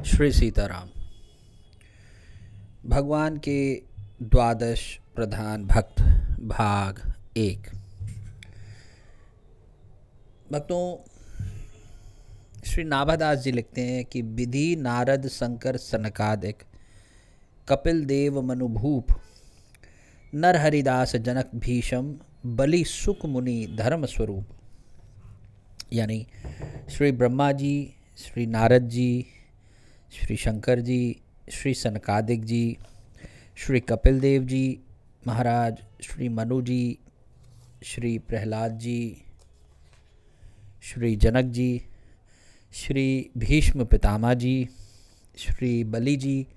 श्री सीताराम। भगवान के द्वादश प्रधान भक्त भाग 1। भक्तों, श्री नाभादास जी लिखते हैं कि विधि नारद शंकर सनकादिक कपिल देव मनुभूप नर हरिदास जनक भीषम बलि सुख मुनि धर्म स्वरूप। यानी श्री ब्रह्मा जी, श्री नारद जी, श्री शंकर जी, श्री सनकादिक जी, श्री कपिल देव जी महाराज, श्री मनु जी, श्री प्रहलाद जी, श्री जनक जी, श्री भीष्म पितामह जी, श्री बलि जी,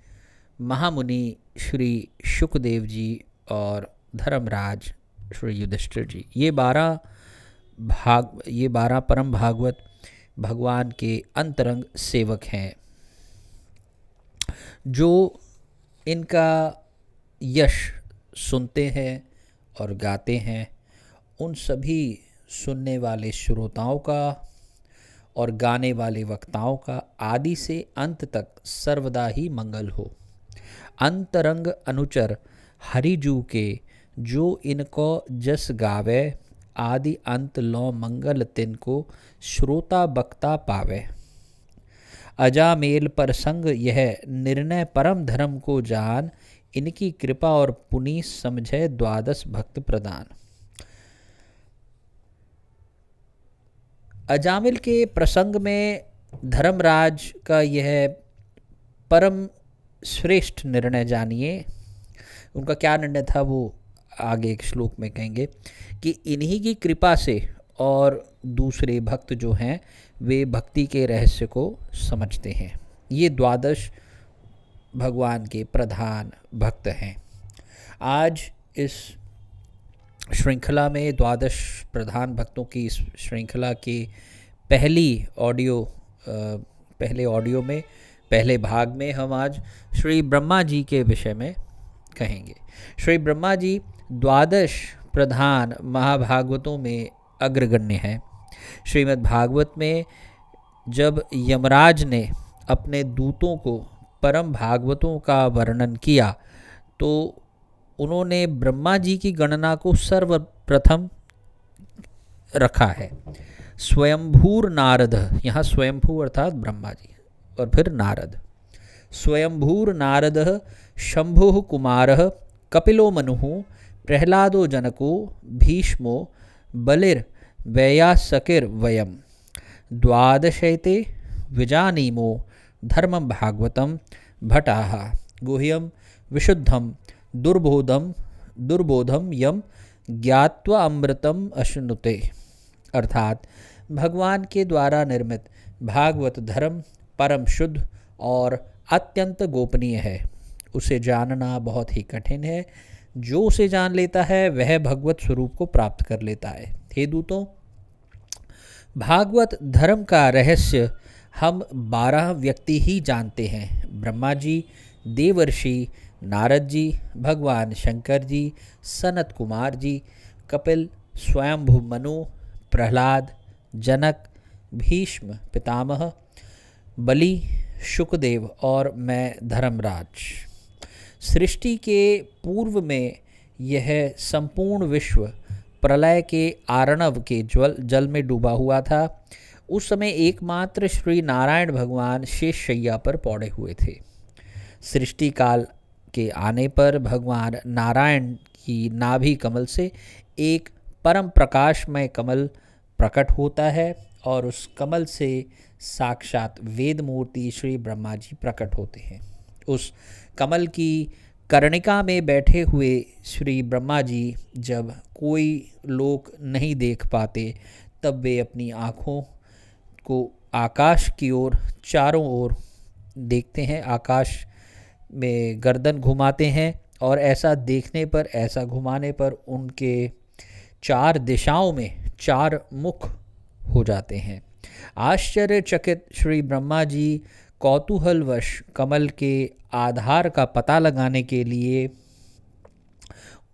महामुनि श्री शुकदेव जी और धर्मराज श्री युधिष्ठिर जी, ये 12 परम भागवत भगवान के अंतरंग सेवक हैं। जो इनका यश सुनते हैं और गाते हैं, उन सभी सुनने वाले श्रोताओं का और गाने वाले वक्ताओं का आदि से अंत तक सर्वदा ही मंगल हो। अंतरंग अनुचर हरिजू के जो इनको जस गावे, आदि अंत लो मंगल तिनको श्रोता बक्ता पावे। अजामेल पर संग यह निर्णय परम धर्म को जान, इनकी कृपा और पुनि समझे द्वादश भक्त प्रदान। अजामिल के प्रसंग में धर्मराज का यह परम श्रेष्ठ निर्णय जानिए। उनका क्या निर्णय था वो आगे एक श्लोक में कहेंगे कि इन्हीं की कृपा से और दूसरे भक्त जो हैं वे भक्ति के रहस्य को समझते हैं। ये द्वादश भगवान के प्रधान भक्त हैं। आज इस श्रृंखला में द्वादश प्रधान भक्तों की इस श्रृंखला के पहले भाग में हम आज श्री ब्रह्मा जी के विषय में कहेंगे। श्री ब्रह्मा जी द्वादश प्रधान महाभागवतों में अग्रगण्य हैं। श्रीमद् भागवत में जब यमराज ने अपने दूतों को परम भागवतों का वर्णन किया तो उन्होंने ब्रह्मा जी की गणना को सर्वप्रथम रखा है। स्वयंभूर नारद, यहाँ स्वयंभू अर्थात ब्रह्मा जी और फिर नारद। स्वयंभूर नारद शंभु कुमार कपिलो मनुः प्रहलादो जनको भीष्मो बलिर वैयासकिर वयम द्वादशैते विजानीमो धर्मं भागवतं भटाः गुह्यं विशुद्धं दुर्बोधम यम ज्ञात्वा अमृतम अश्नुते। अर्थात भगवान के द्वारा निर्मित भागवत धर्म परम शुद्ध और अत्यंत गोपनीय है। उसे जानना बहुत ही कठिन है। जो उसे जान लेता है वह भगवत स्वरूप को प्राप्त कर लेता है। हे दूतों, भागवत धर्म का रहस्य हम 12 व्यक्ति ही जानते हैं। ब्रह्मा जी, देवर्षि नारद जी, भगवान शंकर जी, सनत कुमार जी, कपिल, स्वयंभु मनु, प्रहलाद, जनक, भीष्म पितामह, बलि, शुकदेव और मैं धर्मराज। सृष्टि के पूर्व में यह संपूर्ण विश्व प्रलय के आर्णव के जल में डूबा हुआ था। उस समय एकमात्र श्री नारायण भगवान शेष शैया पर पौड़े हुए थे। सृष्टि काल के आने पर भगवान नारायण की नाभि कमल से एक परम प्रकाशमय कमल प्रकट होता है और उस कमल से साक्षात वेद मूर्ति श्री ब्रह्मा जी प्रकट होते हैं। उस कमल की कर्णिका में बैठे हुए श्री ब्रह्मा जी जब कोई लोग नहीं देख पाते तब वे अपनी आँखों को आकाश की ओर चारों ओर देखते हैं, आकाश में गर्दन घुमाते हैं और ऐसा देखने पर, ऐसा घुमाने पर उनके 4 दिशाओं में 4 मुख हो जाते हैं। आश्चर्यचकित श्री ब्रह्मा जी कौतूहलवश कमल के आधार का पता लगाने के लिए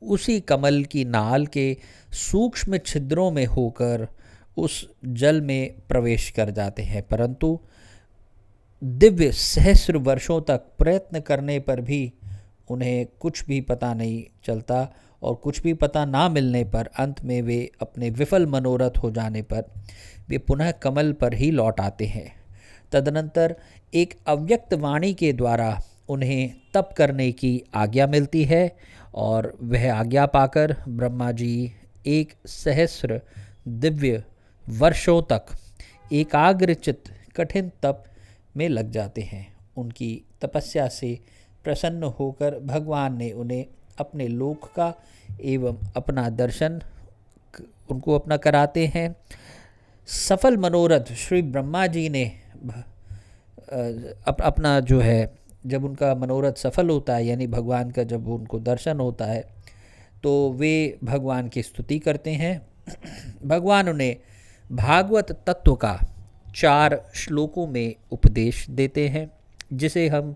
उसी कमल की नाल के सूक्ष्म छिद्रों में होकर उस जल में प्रवेश कर जाते हैं, परंतु दिव्य सहस्र वर्षों तक प्रयत्न करने पर भी उन्हें कुछ भी पता नहीं चलता, और कुछ भी पता ना मिलने पर अंत में वे अपने विफल मनोरथ हो जाने पर वे पुनः कमल पर ही लौट आते हैं। तदनंतर एक अव्यक्त वाणी के द्वारा उन्हें तप करने की आज्ञा मिलती है, और वह आज्ञा पाकर ब्रह्मा जी एक सहस्र दिव्य वर्षों तक एकाग्रचित्त कठिन तप में लग जाते हैं। उनकी तपस्या से प्रसन्न होकर भगवान ने उन्हें अपने लोक का एवं अपना दर्शन उनको अपना कराते हैं। सफल मनोरथ श्री ब्रह्मा जी ने अपना जो है, जब उनका मनोरथ सफल होता है, यानी भगवान का जब उनको दर्शन होता है, तो वे भगवान की स्तुति करते हैं। भगवान उन्हें भागवत तत्व का 4 श्लोकों में उपदेश देते हैं, जिसे हम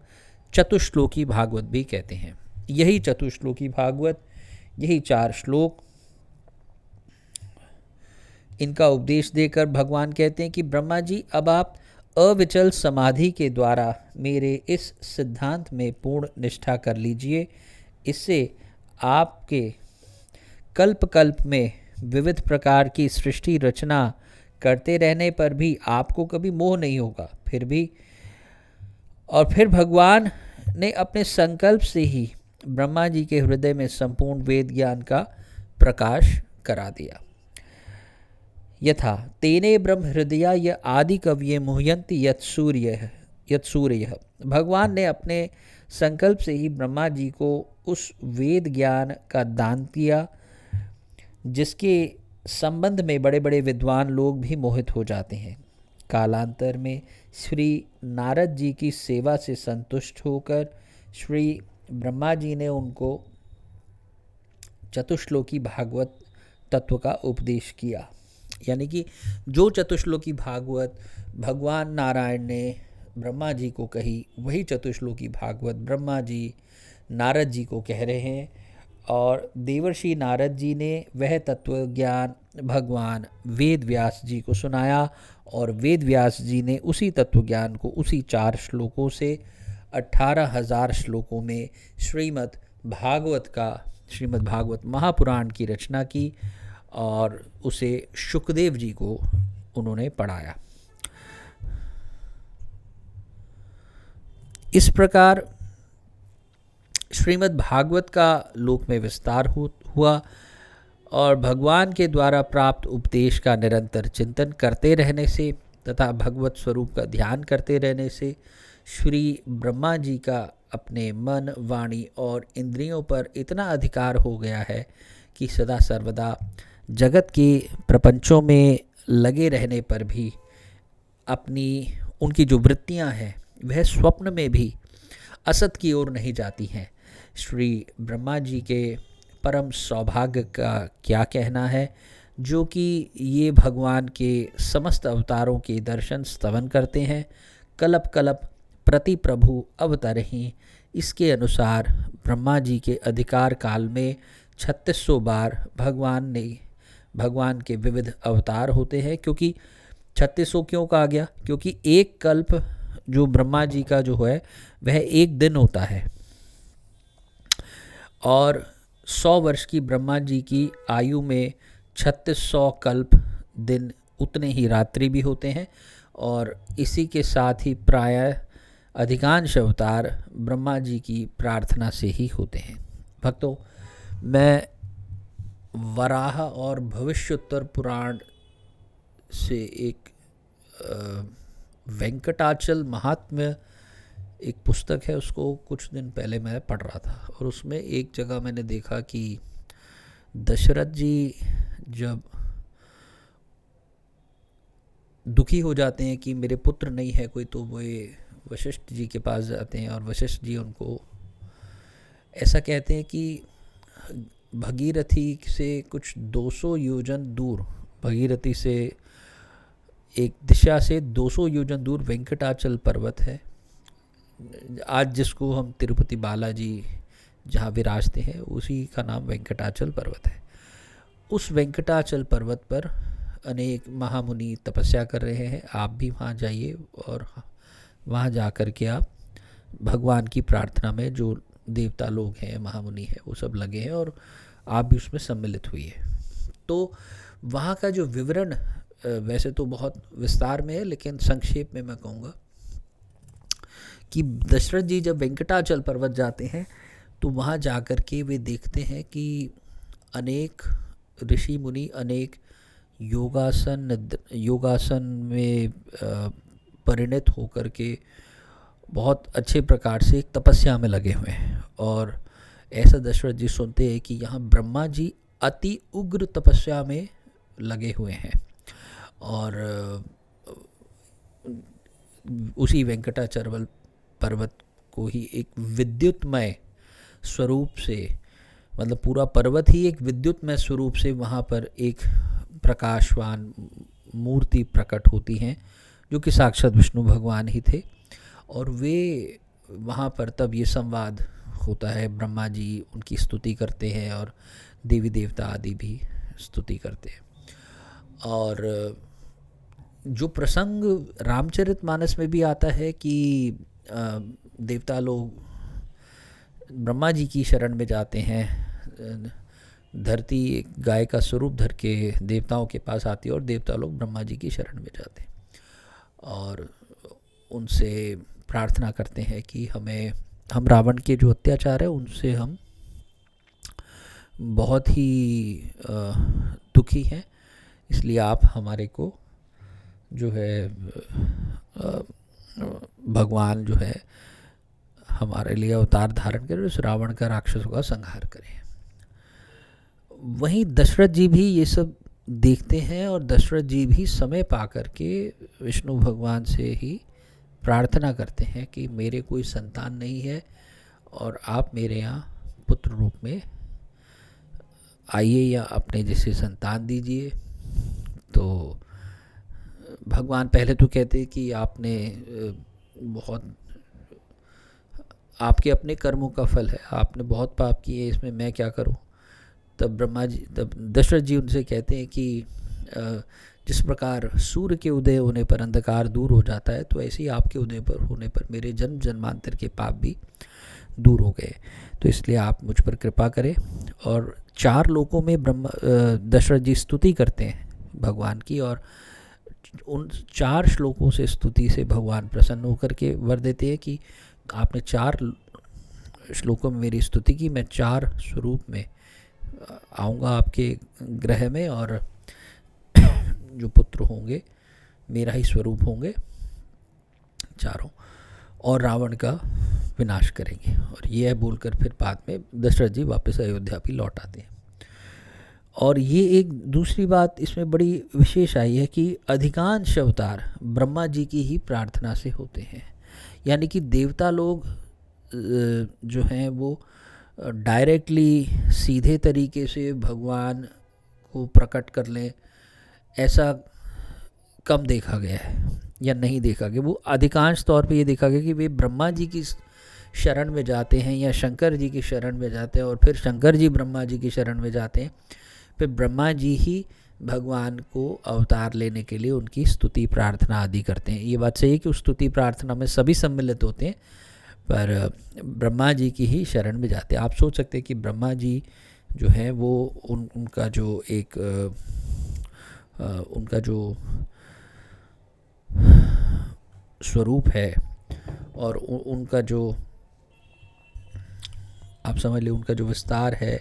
चतुश्लोकी भागवत भी कहते हैं। यही चतुश्लोकी भागवत, यही 4 श्लोक, इनका उपदेश देकर भगवान कहते हैं कि ब्रह्मा जी, अब आप अविचल समाधि के द्वारा मेरे इस सिद्धांत में पूर्ण निष्ठा कर लीजिए। इससे आपके कल्प कल्प में विविध प्रकार की सृष्टि रचना करते रहने पर भी आपको कभी मोह नहीं होगा। फिर भगवान ने अपने संकल्प से ही ब्रह्मा जी के हृदय में संपूर्ण वेद ज्ञान का प्रकाश करा दिया। यथा तेने ब्रह्म हृदया य आदि कव्ये मुह्यंति यत् सूर्य। भगवान ने अपने संकल्प से ही ब्रह्मा जी को उस वेद ज्ञान का दान किया, जिसके संबंध में बड़े बड़े विद्वान लोग भी मोहित हो जाते हैं। कालांतर में श्री नारद जी की सेवा से संतुष्ट होकर श्री ब्रह्मा जी ने उनको चतुश्लोकी भागवत तत्व का उपदेश किया। यानी कि जो चतुश्लोकी भागवत भगवान नारायण ने ब्रह्मा जी को कही, वही चतुश्लोकी भागवत ब्रह्मा जी नारद जी को कह रहे हैं, और देवर्षि नारद जी ने वह तत्व ज्ञान भगवान वेद व्यास जी को सुनाया, और वेद व्यास जी ने उसी तत्व ज्ञान को उसी 4 श्लोकों से 18,000 श्लोकों में श्रीमद् भागवत महापुराण की रचना की, और उसे शुकदेव जी को उन्होंने पढ़ाया। इस प्रकार श्रीमद् भागवत का लोक में विस्तार हुआ, और भगवान के द्वारा प्राप्त उपदेश का निरंतर चिंतन करते रहने से तथा भगवत स्वरूप का ध्यान करते रहने से श्री ब्रह्मा जी का अपने मन, वाणी और इंद्रियों पर इतना अधिकार हो गया है कि सदा सर्वदा जगत के प्रपंचों में लगे रहने पर भी उनकी जो वृत्तियां हैं वह स्वप्न में भी असत की ओर नहीं जाती हैं। श्री ब्रह्मा जी के परम सौभाग्य का क्या कहना है, जो कि ये भगवान के समस्त अवतारों के दर्शन स्तवन करते हैं। कलप कलप प्रति प्रभु अवतरहि, इसके अनुसार ब्रह्मा जी के अधिकार काल में 3600 बार भगवान के विविध अवतार होते हैं। क्योंकि 3600 क्यों कहा गया? क्योंकि एक कल्प जो ब्रह्मा जी का जो है वह 1 दिन होता है, और 100 वर्ष की ब्रह्मा जी की आयु में 3600 कल्प दिन, उतने ही रात्रि भी होते हैं। और इसी के साथ ही प्रायः अधिकांश अवतार ब्रह्मा जी की प्रार्थना से ही होते हैं। भक्तों, मैं वराह और भविष्योत्तर पुराण से एक वेंकटाचल महात्म्य एक पुस्तक है, उसको कुछ दिन पहले मैं पढ़ रहा था, और उसमें एक जगह मैंने देखा कि दशरथ जी जब दुखी हो जाते हैं कि मेरे पुत्र नहीं है कोई, तो वे वशिष्ठ जी के पास जाते हैं, और वशिष्ठ जी उनको ऐसा कहते हैं कि भगीरथी से कुछ 200 योजन दूर, भगीरथी से एक दिशा से 200 योजन दूर वेंकटाचल पर्वत है, आज जिसको हम तिरुपति बालाजी जहाँ विराजते हैं उसी का नाम वेंकटाचल पर्वत है। उस वेंकटाचल पर्वत पर अनेक महामुनि तपस्या कर रहे हैं। आप भी वहाँ जाइए और वहाँ जा कर के आप भगवान की प्रार्थना में जो देवता लोग हैं, महामुनि हैं, वो सब लगे हैं और आप भी उसमें सम्मिलित हुई है। तो वहाँ का जो विवरण वैसे तो बहुत विस्तार में है, लेकिन संक्षेप में मैं कहूँगा कि दशरथ जी जब वेंकटाचल पर्वत जाते हैं तो वहाँ जा कर के वे देखते हैं कि अनेक ऋषि मुनि अनेक योगासन में परिणत होकर के बहुत अच्छे प्रकार से एक तपस्या में लगे हुए हैं। और ऐसा दशरथ जी सुनते हैं कि यहाँ ब्रह्मा जी अति उग्र तपस्या में लगे हुए हैं और उसी वेंकटाचल पर्वत को ही एक विद्युतमय स्वरूप से, मतलब पूरा पर्वत ही एक विद्युतमय स्वरूप से वहाँ पर एक प्रकाशवान मूर्ति प्रकट होती हैं जो कि साक्षात विष्णु भगवान ही थे। और वे वहाँ पर तब ये संवाद होता है, ब्रह्मा जी उनकी स्तुति करते हैं और देवी देवता आदि भी स्तुति करते हैं। और जो प्रसंग रामचरितमानस में भी आता है कि देवता लोग ब्रह्मा जी की शरण में जाते हैं, धरती एक गाय का स्वरूप धर के देवताओं के पास आती है और देवता लोग ब्रह्मा जी की शरण में जाते हैं और उनसे प्रार्थना करते हैं कि हम रावण के जो अत्याचार है उनसे हम बहुत ही दुखी हैं, इसलिए आप हमारे को जो है भगवान जो है हमारे लिए अवतार धारण करें, उस रावण का राक्षसों का संहार करें। वहीं दशरथ जी भी ये सब देखते हैं और दशरथ जी भी समय पा कर के विष्णु भगवान से ही प्रार्थना करते हैं कि मेरे कोई संतान नहीं है और आप मेरे यहाँ पुत्र रूप में आइए या अपने जैसे संतान दीजिए। तो भगवान पहले तो कहते कि आपने बहुत, आपके अपने कर्मों का फल है, आपने बहुत पाप किए, इसमें मैं क्या करूं। तब दशरथ जी उनसे कहते हैं कि जिस प्रकार सूर्य के उदय होने पर अंधकार दूर हो जाता है, तो ऐसे ही आपके उदय पर होने पर मेरे जन्म जन्मांतर के पाप भी दूर हो गए, तो इसलिए आप मुझ पर कृपा करें। और 4 लोकों में दशरथ जी स्तुति करते हैं भगवान की और उन 4 श्लोकों से स्तुति से भगवान प्रसन्न होकर के वर देते हैं कि आपने 4 श्लोकों में मेरी स्तुति की, मैं 4 स्वरूप में आऊँगा आपके ग्रह में और जो पुत्र होंगे मेरा ही स्वरूप होंगे चारों, और रावण का विनाश करेंगे। और यह बोलकर फिर बाद में दशरथ जी वापस अयोध्या भी लौट आते हैं। और ये एक दूसरी बात इसमें बड़ी विशेष आई है कि अधिकांश अवतार ब्रह्मा जी की ही प्रार्थना से होते हैं, यानी कि देवता लोग जो हैं वो डायरेक्टली सीधे तरीके से भगवान को प्रकट कर लें, ऐसा कम देखा गया है या नहीं देखा गया। वो अधिकांश तौर पे ये देखा गया कि वे ब्रह्मा जी की शरण में जाते हैं या शंकर जी की शरण में जाते हैं और फिर शंकर जी ब्रह्मा जी की शरण में जाते हैं, फिर ब्रह्मा जी ही भगवान को अवतार लेने के लिए उनकी स्तुति प्रार्थना आदि करते हैं। ये बात सही है कि उस स्तुति प्रार्थना में सभी सम्मिलित होते हैं, पर ब्रह्मा जी की ही शरण में जाते हैं। आप सोच सकते हैं कि ब्रह्मा जी जो है वो उनका जो एक उनका जो स्वरूप है और उनका जो आप समझ लें उनका जो विस्तार है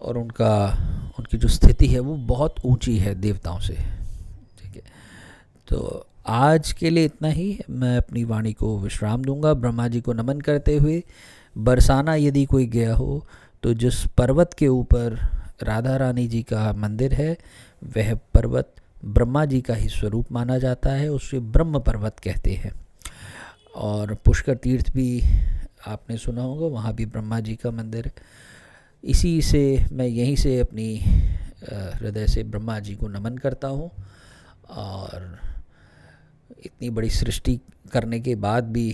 और उनकी जो स्थिति है वो बहुत ऊंची है देवताओं से। ठीक है, तो आज के लिए इतना ही। मैं अपनी वाणी को विश्राम दूंगा। ब्रह्मा जी को नमन करते हुए बरसाना यदि कोई गया हो तो जिस पर्वत के ऊपर राधा रानी जी का मंदिर है वह पर्वत ब्रह्मा जी का ही स्वरूप माना जाता है, उसे ब्रह्म पर्वत कहते हैं। और पुष्कर तीर्थ भी आपने सुना होगा, वहाँ भी ब्रह्मा जी का मंदिर है। इसी से मैं यहीं से अपनी हृदय से ब्रह्मा जी को नमन करता हूँ। और इतनी बड़ी सृष्टि करने के बाद भी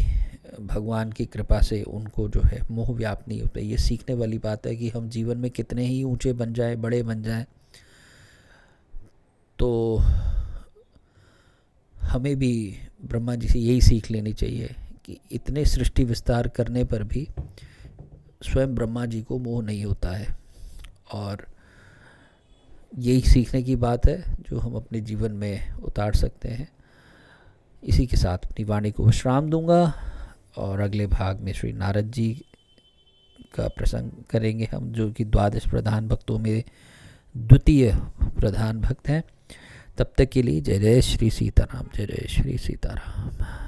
भगवान की कृपा से उनको जो है मोह व्याप्त नहीं होता। ये सीखने वाली बात है कि हम जीवन में कितने ही ऊंचे बन जाए, बड़े बन जाएं, तो हमें भी ब्रह्मा जी से यही सीख लेनी चाहिए कि इतने सृष्टि विस्तार करने पर भी स्वयं ब्रह्मा जी को मोह नहीं होता है। और यही सीखने की बात है जो हम अपने जीवन में उतार सकते हैं। इसी के साथ अपनी वाणी को विश्राम दूंगा और अगले भाग में श्री नारद जी का प्रसंग करेंगे हम, जो कि द्वादश प्रधान भक्तों में द्वितीय प्रधान भक्त हैं। तब तक के लिए जय जय श्री सीताराम, जय जय श्री सीताराम।